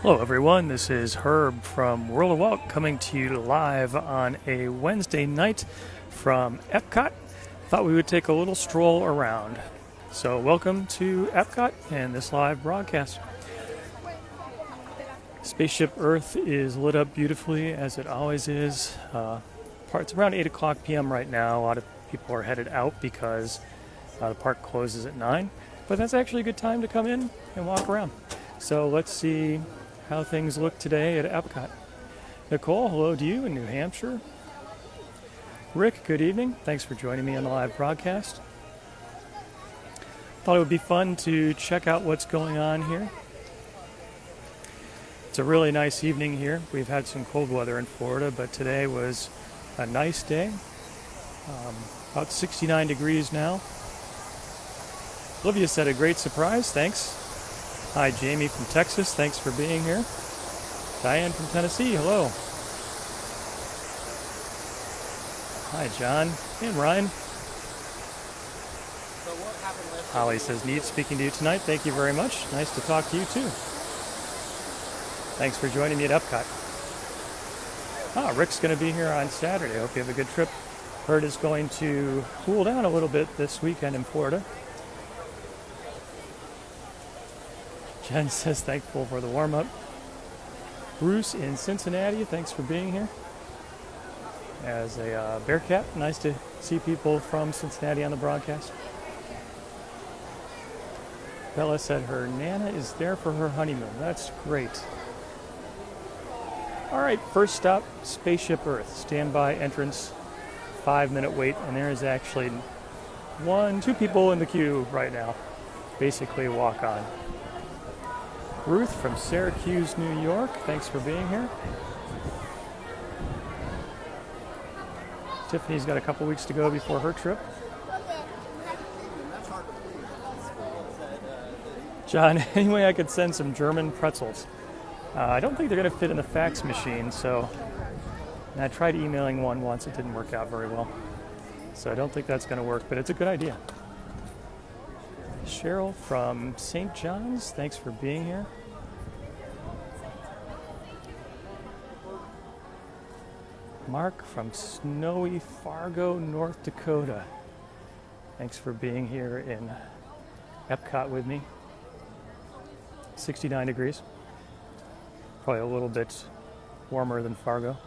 Hello everyone, this is Herb from World of Walt coming to you live on a Wednesday night from Epcot. Thought we would take a little stroll around. So welcome to Epcot and this live broadcast. Spaceship Earth is lit up beautifully as it always is. It's around 8 o'clock p.m. right now. A lot of people are headed out because the park closes at 9. But that's actually a good time to come in and walk around. So let's see how things look today at Epcot. Nicole, hello to you in New Hampshire. Rick, good evening. Thanks for joining me on the live broadcast. Thought it would be fun to check out what's going on here. It's a really nice evening here. We've had some cold weather in Florida, but today was a nice day. About 69 degrees now. Olivia said a great surprise. Thanks. Hi, Jamie from Texas. Thanks for being here. Diane from Tennessee. Hello. Hi, John and Ryan. Holly says, neat speaking to you tonight. Thank you very much. Nice to talk to you, too. Thanks for joining me at Epcot. Rick's going to be here on Saturday. I hope you have a good trip. Heard it's going to cool down a little bit this weekend in Florida. Jen says thankful for the warm-up. Bruce in Cincinnati, thanks for being here. As a Bearcat, nice to see people from Cincinnati on the broadcast. Bella said her Nana is there for her honeymoon. That's great. All right, first stop, Spaceship Earth. Standby entrance, 5-minute wait, and there is actually two people in the queue right now. Basically walk on. Ruth from Syracuse, New York. Thanks for being here. Tiffany's got a couple weeks to go before her trip. John, anyway, I could send some German pretzels. I don't think they're going to fit in the fax machine, so and I tried emailing one once. It didn't work out very well. So I don't think that's going to work, but it's a good idea. Cheryl from St. John's, thanks for being here. Mark from snowy Fargo, North Dakota. Thanks for being here in Epcot with me. 69 degrees. Probably a little bit warmer than Fargo.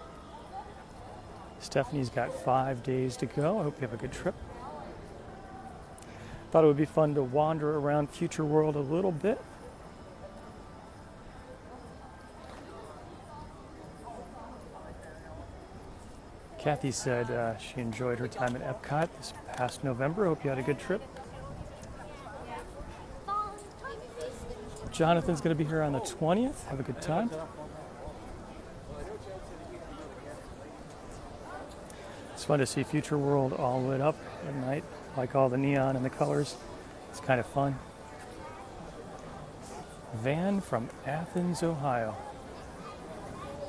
Stephanie's got 5 days to go. I hope you have a good trip. Thought it would be fun to wander around Future World a little bit. Kathy said she enjoyed her time at Epcot this past November. Hope you had a good trip. Jonathan's going to be here on the 20th. Have a good time. It's fun to see Future World all lit up at night, like all the neon and the colors. It's kind of fun. Van from Athens, Ohio.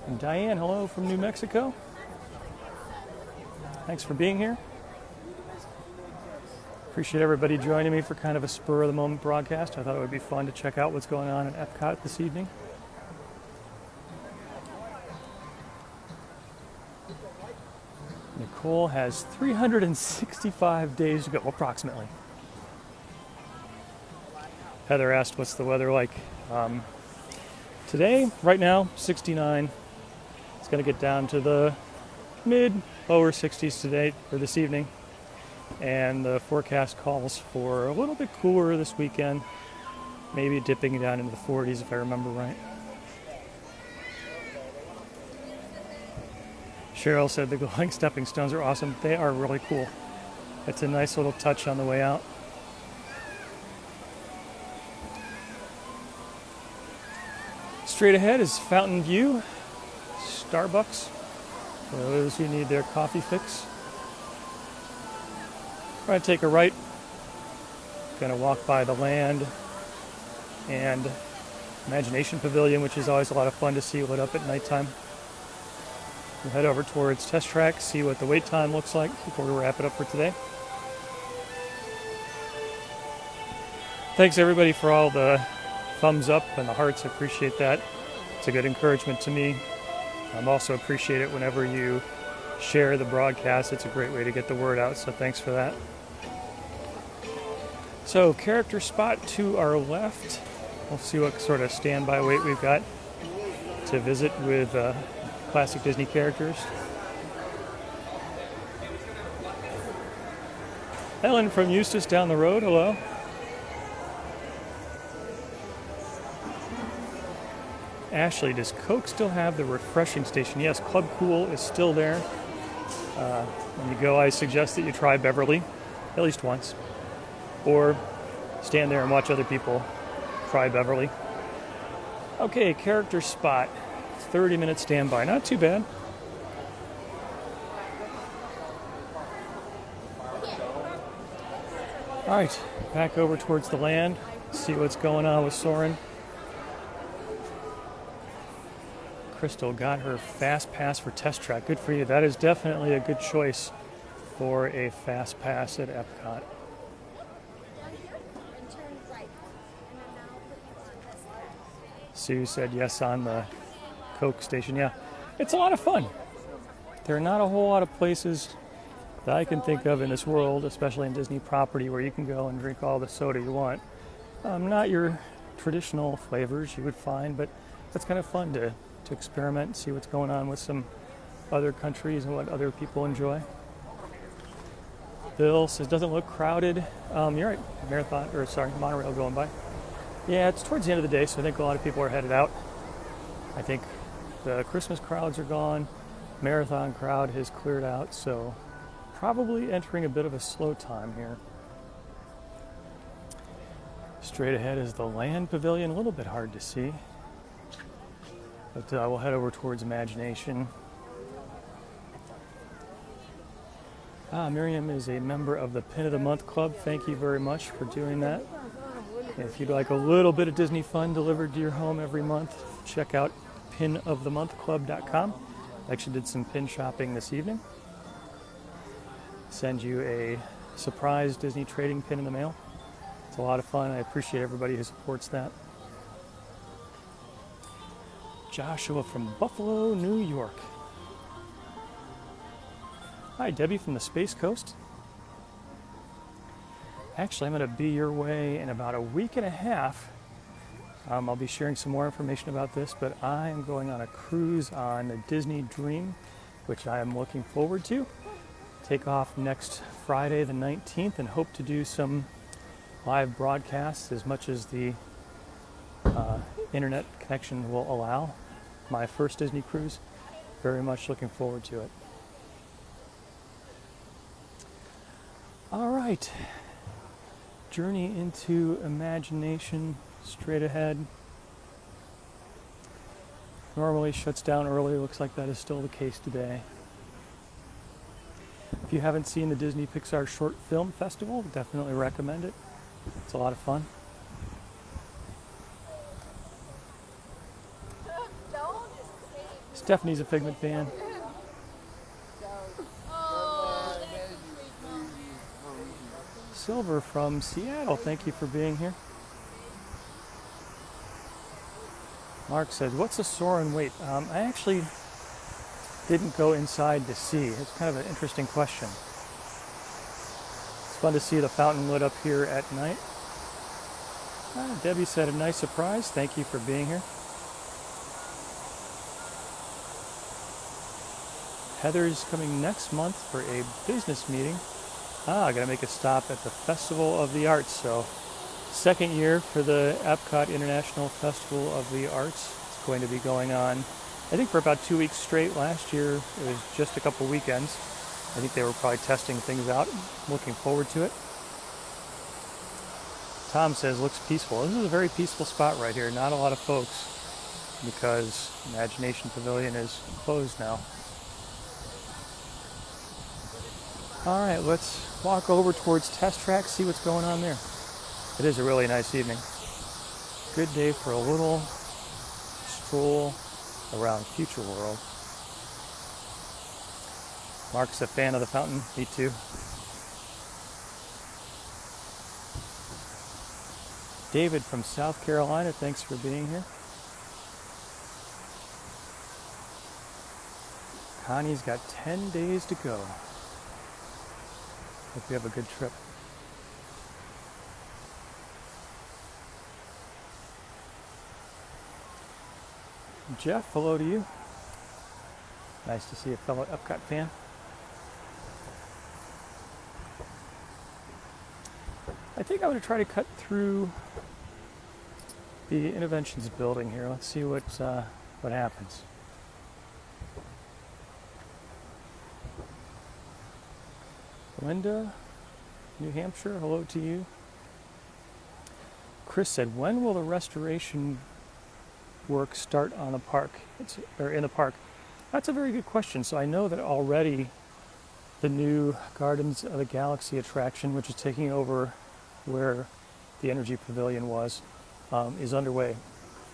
And Diane, hello from New Mexico. Thanks for being here. Appreciate everybody joining me for kind of a spur-of-the-moment broadcast. I thought it would be fun to check out what's going on at Epcot this evening. Nicole has 365 days to go, approximately. Heather asked, what's the weather like? Today, right now, 69. It's going to get down to the lower 60s today, or this evening. And the forecast calls for a little bit cooler this weekend. Maybe dipping down into the 40s if I remember right. Cheryl said the glowing stepping stones are awesome. They are really cool. It's a nice little touch on the way out. Straight ahead is Fountain View, Starbucks, for those who need their coffee fix. I'm going to take a right. Going to walk by the Land and Imagination Pavilion, which is always a lot of fun to see lit up at nighttime. We'll head over towards Test Track, see what the wait time looks like before we wrap it up for today. Thanks everybody for all the thumbs up and the hearts. I appreciate that. It's a good encouragement to me. Also appreciate it whenever you share the broadcast. It's a great way to get the word out, so thanks for that. So character spot to our left. We'll see what sort of standby wait we've got to visit with classic Disney characters. Ellen from Eustis down the road, hello. Ashley, does Coke still have the refreshing station? Yes, Club Cool is still there. When you go, I suggest that you try Beverly at least once, or stand there and watch other people try Beverly. Okay, character spot, 30-minute standby, not too bad. All right, back over towards the land, see what's going on with Soarin'. Crystal got her fast pass for Test Track. Good for you. That is definitely a good choice for a fast pass at Epcot. Sue said yes on the Coke station. Yeah, it's a lot of fun. There are not a whole lot of places that I can think of in this world, especially in Disney property, where you can go and drink all the soda you want. Not your traditional flavors you would find, but it's kind of fun to experiment and see what's going on with some other countries and what other people enjoy. Bill says, doesn't look crowded. You're right, monorail going by. Yeah, it's towards the end of the day, so I think a lot of people are headed out. I think the Christmas crowds are gone. Marathon crowd has cleared out, so probably entering a bit of a slow time here. Straight ahead is the Land Pavilion, a little bit hard to see. But we'll head over towards Imagination. Miriam is a member of the Pin of the Month Club. Thank you very much for doing that. If you'd like a little bit of Disney fun delivered to your home every month, check out pinofthemonthclub.com. I actually did some pin shopping this evening. Send you a surprise Disney trading pin in the mail. It's a lot of fun. I appreciate everybody who supports that. Joshua from Buffalo, New York. Hi, Debbie from the Space Coast. Actually, I'm going to be your way in about a week and a half. I'll be sharing some more information about this, but I am going on a cruise on the Disney Dream, which I am looking forward to. Take off next Friday the 19th and hope to do some live broadcasts as much as the internet connection will allow. My first Disney cruise. Very much looking forward to it. All right. Journey into Imagination straight ahead. Normally shuts down early. Looks like that is still the case today. If you haven't seen the Disney Pixar Short Film Festival, definitely recommend it. It's a lot of fun. Stephanie's a Figment fan. Silver from Seattle, thank you for being here. Mark says, what's a Soarin' wait? I actually didn't go inside to see. It's kind of an interesting question. It's fun to see the fountain lit up here at night. Debbie said, a nice surprise. Thank you for being here. Heather's coming next month for a business meeting. I gotta make a stop at the Festival of the Arts. So, second year for the Epcot International Festival of the Arts. It's going to be going on, I think, for about 2 weeks straight. Last year it was just a couple weekends. I think they were probably testing things out. Looking forward to it. Tom says, looks peaceful. This is a very peaceful spot right here. Not a lot of folks because Imagination Pavilion is closed now. All right, let's walk over towards Test Track, see what's going on there. It is a really nice evening. Good day for a little stroll around Future World. Mark's a fan of the fountain. Me too. David from South Carolina, thanks for being here. Connie's got 10 days to go. Hope you have a good trip. Jeff, hello to you. Nice to see a fellow Epcot fan. I think I'm going to try to cut through the Interventions building here. Let's see what happens. Linda, New Hampshire, hello to you. Chris said, when will the restoration work start on the park? In the park? That's a very good question. So I know that already the new Gardens of the Galaxy attraction, which is taking over where the Energy Pavilion was, is underway.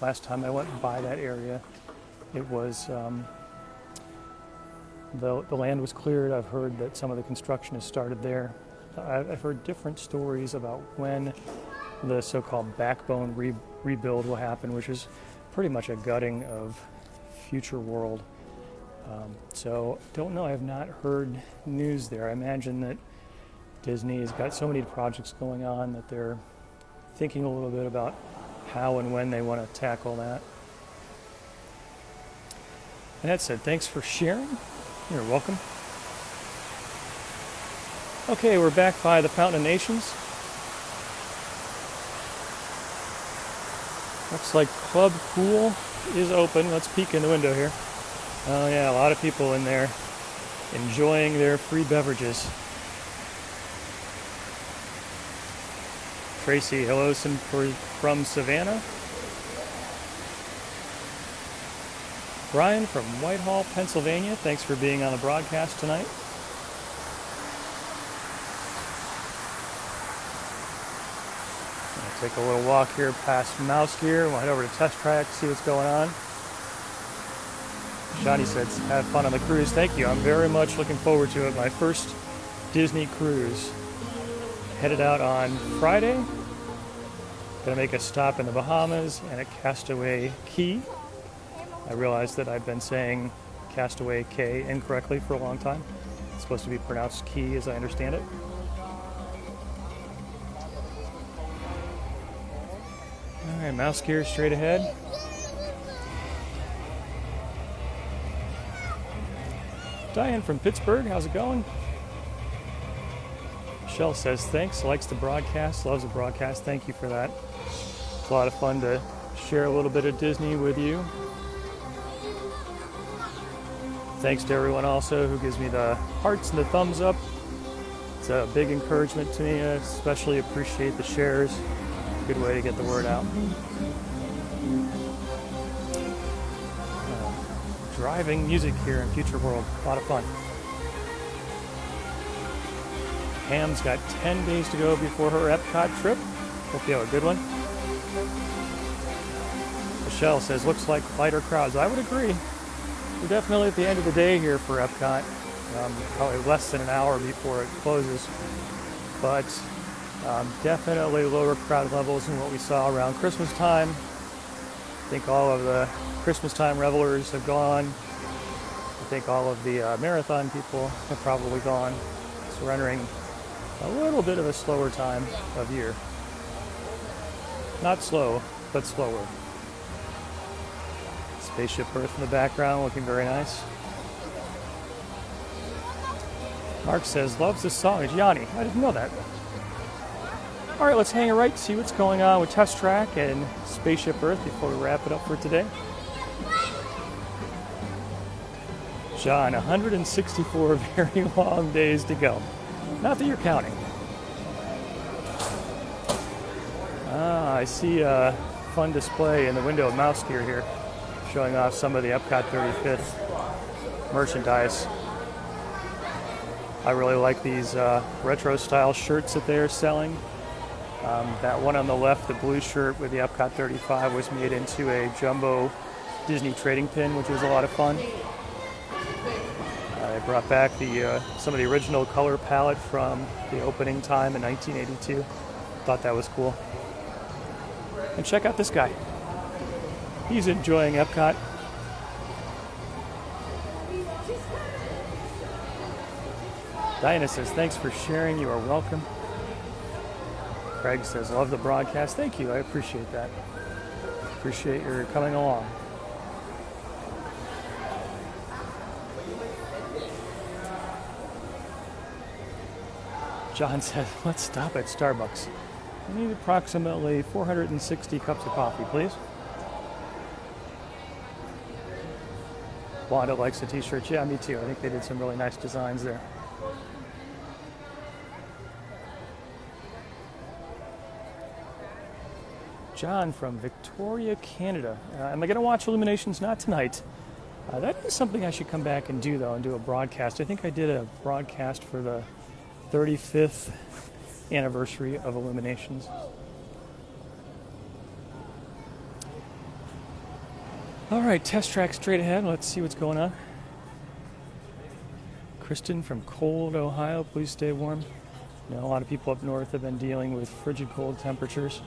Last time I went by that area, it was the land was cleared. I've heard that some of the construction has started there. I've heard different stories about when the so-called backbone rebuild will happen, which is pretty much a gutting of Future World. So don't know. I have not heard news there. I imagine that Disney has got so many projects going on that they're thinking a little bit about how and when they want to tackle that. And that said, thanks for sharing. You're welcome. Okay, we're back by the Fountain of Nations. Looks like Club Pool is open. Let's peek in the window here. Oh yeah, a lot of people in there enjoying their free beverages. Tracy, hello from Savannah. Brian from Whitehall, Pennsylvania, thanks for being on the broadcast tonight. I'll take a little walk here past Mouse Gear. We'll head over to Test Track, see what's going on. Johnny said, have fun on the cruise. Thank you. I'm very much looking forward to it. My first Disney cruise. Headed out on Friday. Going to make a stop in the Bahamas and at Castaway Cay. I realized that I've been saying Castaway Cay incorrectly for a long time. It's supposed to be pronounced Key, as I understand it. All right, Mouse Gear straight ahead. Diane from Pittsburgh, how's it going? Michelle says thanks, likes the broadcast, loves the broadcast. Thank you for that. It's a lot of fun to share a little bit of Disney with you. Thanks to everyone also who gives me the hearts and the thumbs up. It's a big encouragement to me. I especially appreciate the shares. Good way to get the word out. Driving music here in Future World. A lot of fun. Pam's got 10 days to go before her Epcot trip. Hope you have a good one. Michelle says, looks like lighter crowds. I would agree. We're definitely at the end of the day here for Epcot. Probably less than an hour before it closes. But definitely lower crowd levels than what we saw around Christmas time. I think all of the Christmas time revelers have gone. I think all of the marathon people have probably gone. So we're entering a little bit of a slower time of year. Not slow, but slower. Spaceship Earth in the background, looking very nice. Mark says, loves this song. It's Yanni. I didn't know that. All right, let's hang a right, see what's going on with Test Track and Spaceship Earth before we wrap it up for today. John, 164 very long days to go. Not that you're counting. I see a fun display in the window of Mouse Gear here, showing off some of the Epcot 35th merchandise. I really like these retro style shirts that they're selling. That one on the left, the blue shirt with the Epcot 35, was made into a jumbo Disney trading pin, which was a lot of fun. They brought back some of the original color palette from the opening time in 1982. Thought that was cool. And check out this guy. He's enjoying Epcot. Diana says, thanks for sharing. You are welcome. Craig says, love the broadcast. Thank you. I appreciate that. Appreciate your coming along. John says, let's stop at Starbucks. I need approximately 460 cups of coffee, please. Wanda likes the t-shirts. Yeah, me too. I think they did some really nice designs there. John from Victoria, Canada. Am I going to watch Illuminations? Not tonight. That is something I should come back and do, though, and do a broadcast. I think I did a broadcast for the 35th anniversary of Illuminations. All right, test track straight ahead. Let's see what's going on. Kristen from cold Ohio, please stay warm. You know, a lot of people up north have been dealing with frigid cold temperatures.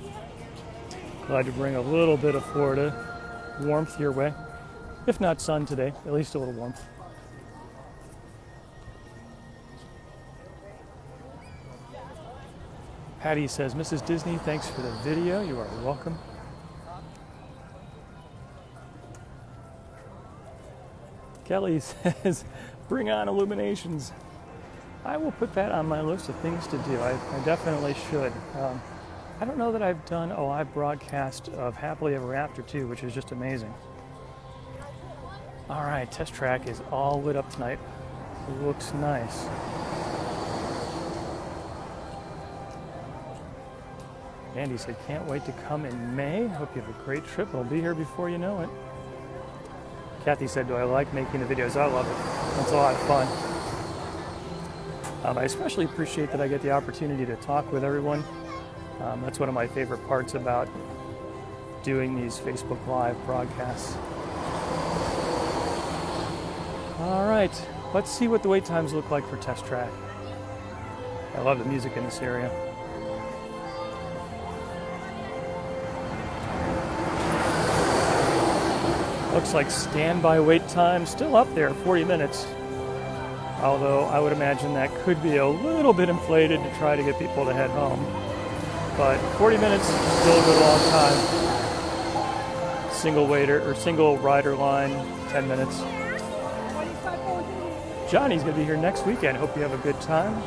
Glad to bring a little bit of Florida warmth your way. If not sun today, at least a little warmth. Patty says, Mrs. Disney, thanks for the video. You are welcome. Kelly says, bring on Illuminations. I will put that on my list of things to do. I definitely should. I don't know that I've done a live broadcast of Happily Ever After too, which is just amazing. All right, test track is all lit up tonight. It looks nice. Andy said, can't wait to come in May. Hope you have a great trip. I'll be here before you know it. Kathy said, do I like making the videos? I love it. It's a lot of fun. I especially appreciate that I get the opportunity to talk with everyone. That's one of my favorite parts about doing these Facebook Live broadcasts. All right, let's see what the wait times look like for test track. I love the music in this area. Looks like standby wait time still up there, 40 minutes. Although I would imagine that could be a little bit inflated to try to get people to head home. But 40 minutes is still a good long time. Single waiter or single rider line, 10 minutes. Johnny's gonna be here next weekend. Hope you have a good time.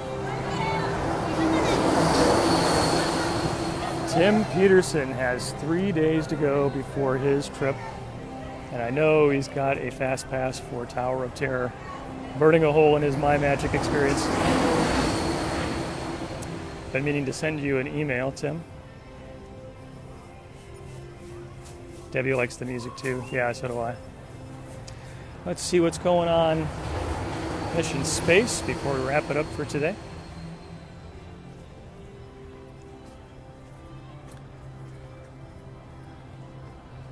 Tim Peterson has 3 days to go before his trip. And I know he's got a fast pass for Tower of Terror, burning a hole in his My Magic experience. Been meaning to send you an email, Tim. Debbie likes the music too. Yeah, so do I. Let's see what's going on Mission Space before we wrap it up for today.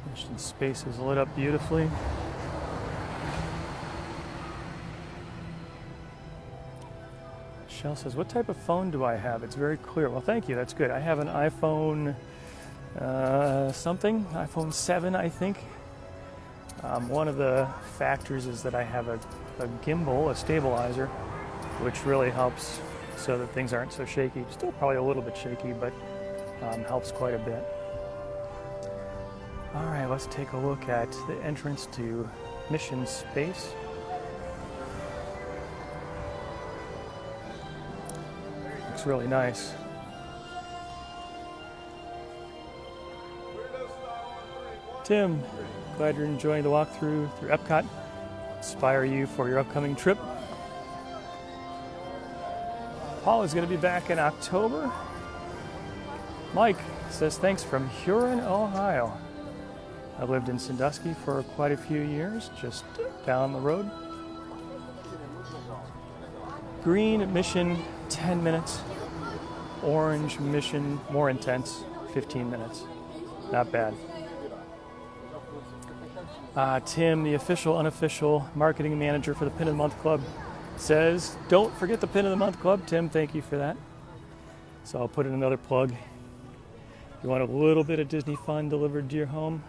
Mission Space is lit up beautifully. Michelle says, what type of phone do I have? It's very clear. Well, thank you. That's good. I have an iPhone something, iPhone 7, I think. One of the factors is that I have a gimbal, a stabilizer, which really helps so that things aren't so shaky. Still probably a little bit shaky, but helps quite a bit. All right, let's take a look at the entrance to Mission Space. Looks really nice. Tim, glad you're enjoying the walkthrough through Epcot. Inspire you for your upcoming trip. Paul is going to be back in October. Mike says, thanks from Huron, Ohio. I lived in Sandusky for quite a few years, just down the road. Green Mission, 10 minutes. Orange Mission, more intense, 15 minutes. Not bad. Tim, the official, unofficial marketing manager for the Pin of the Month Club, says, don't forget the Pin of the Month Club. Tim, thank you for that. So I'll put in another plug. If you want a little bit of Disney fun delivered to your home,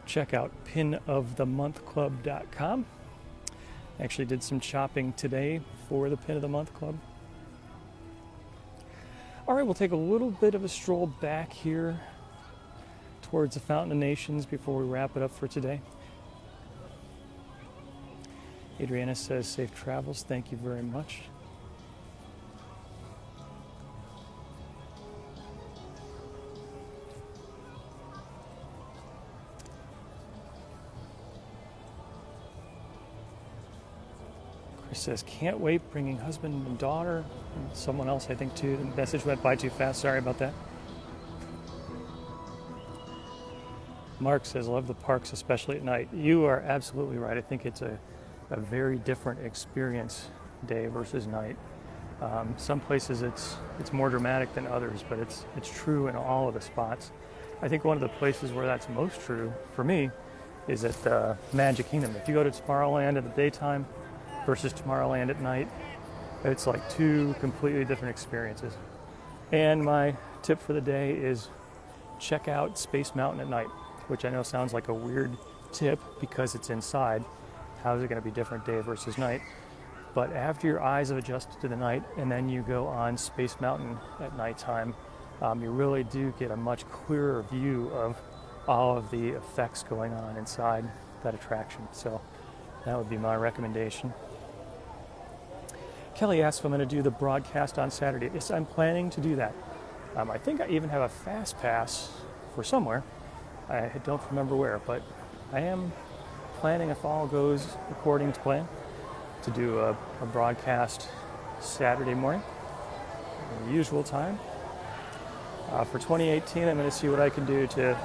check out pinofthemonthclub.com. Actually did some shopping today for the Pin of the Month Club. All right, we'll take a little bit of a stroll back here towards the Fountain of Nations before we wrap it up for today. Adriana says, safe travels. Thank you very much. Chris says, can't wait, bringing husband and daughter. And someone else, I think, too. The message went by too fast. Sorry about that. Mark says, love the parks, especially at night. You are absolutely right. I think it's a very different experience, day versus night. Some places it's more dramatic than others, but it's true in all of the spots. I think one of the places where that's most true for me is at the Magic Kingdom. If you go to Tomorrowland in the daytime versus Tomorrowland at night, it's like two completely different experiences. And my tip for the day is check out Space Mountain at night, which I know sounds like a weird tip because it's inside. How is it going to be different day versus night? But after your eyes have adjusted to the night and then you go on Space Mountain at nighttime, you really do get a much clearer view of all of the effects going on inside that attraction. So that would be my recommendation. Kelly asked if I'm going to do the broadcast on Saturday. Yes, I'm planning to do that. I think I even have a fast pass for somewhere. I don't remember where, but I am planning, if all goes according to plan, to do a broadcast Saturday morning, the usual time. For 2018, I'm going to see what I can do to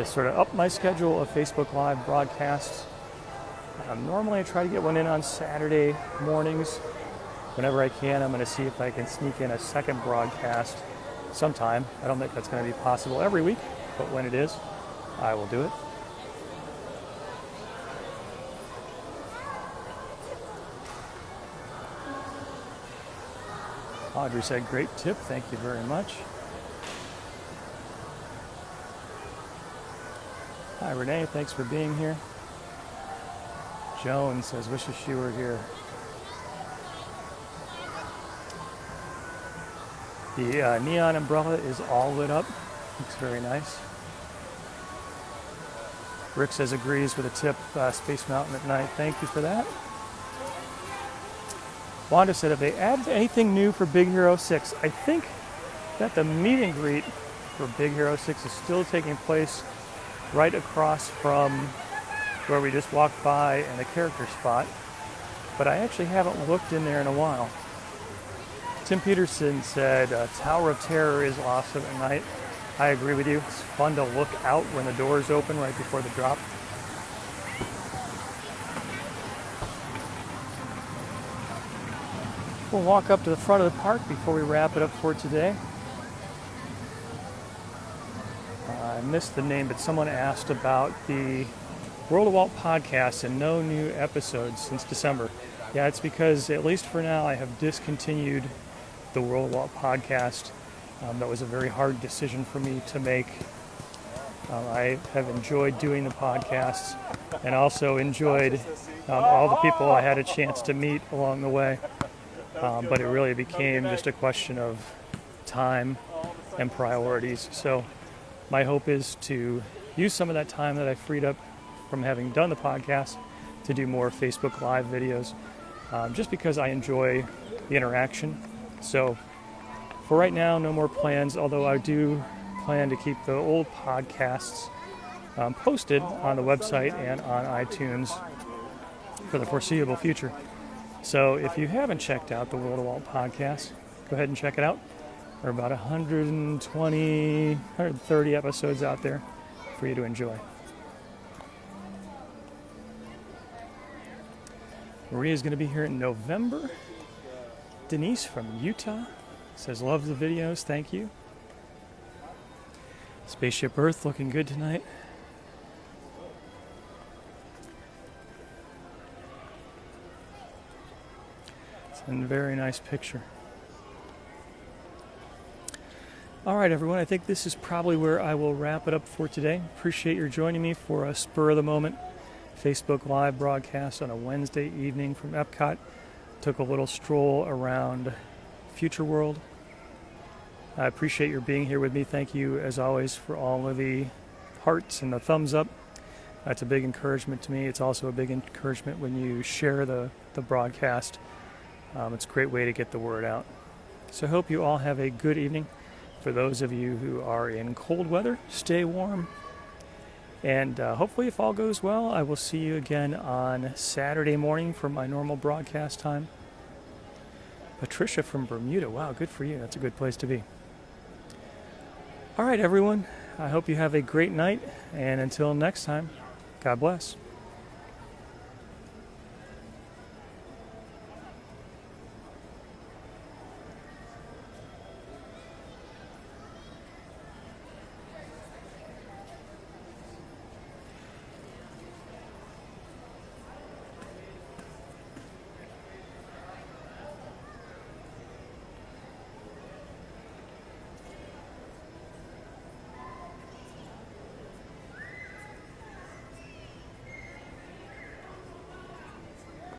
sort of up my schedule of Facebook Live broadcasts. Normally I try to get one in on Saturday mornings. Whenever I can, I'm going to see if I can sneak in a second broadcast sometime. I don't think that's going to be possible every week, but when it is, I will do it. Audrey said, great tip. Thank you very much. Hi, Renee. Thanks for being here. Joan says, wishes she were here. The neon umbrella is all lit up. Looks very nice. Rick says, agrees with a tip, Space Mountain at night. Thank you for that. Wanda said, have they added anything new for Big Hero 6? I think that the meet and greet for Big Hero 6 is still taking place right across from where we just walked by in the character spot. But I actually haven't looked in there in a while. Tim Peterson said, Tower of Terror is awesome at night. I agree with you. It's fun to look out when the doors open right before the drop. We'll walk up to the front of the park before we wrap it up for today. I missed the name, but someone asked about the World of Walt podcast and no new episodes since December. Yeah, it's because, at least for now, I have discontinued the World of Walt podcast. That was a very hard decision for me to make. I have enjoyed doing the podcasts and also enjoyed all the people I had a chance to meet along the way. But it really became just a question of time and priorities. So my hope is to use some of that time that I freed up from having done the podcast to do more Facebook Live videos, just because I enjoy the interaction. So for right now, no more plans, although I do plan to keep the old podcasts posted on the website and on iTunes for the foreseeable future. So if you haven't checked out the World of Walt podcast, go ahead and check it out. There are about 120, 130 episodes out there for you to enjoy. Maria's going to be here in November. Denise from Utah says, love the videos, thank you. Spaceship Earth looking good tonight. It's a very nice picture. All right, everyone, I think this is probably where I will wrap it up for today. Appreciate your joining me for a spur of the moment Facebook Live broadcast on a Wednesday evening from Epcot. Took a little stroll around Future World. I appreciate your being here with me. Thank you, as always, for all of the hearts and the thumbs up. That's a big encouragement to me. It's also a big encouragement when you share the broadcast. It's a great way to get the word out. So I hope you all have a good evening. For those of you who are in cold weather, stay warm. And hopefully, if all goes well, I will see you again on Saturday morning for my normal broadcast time. Patricia from Bermuda. Wow, good for you. That's a good place to be. All right, everyone. I hope you have a great night. And until next time, God bless.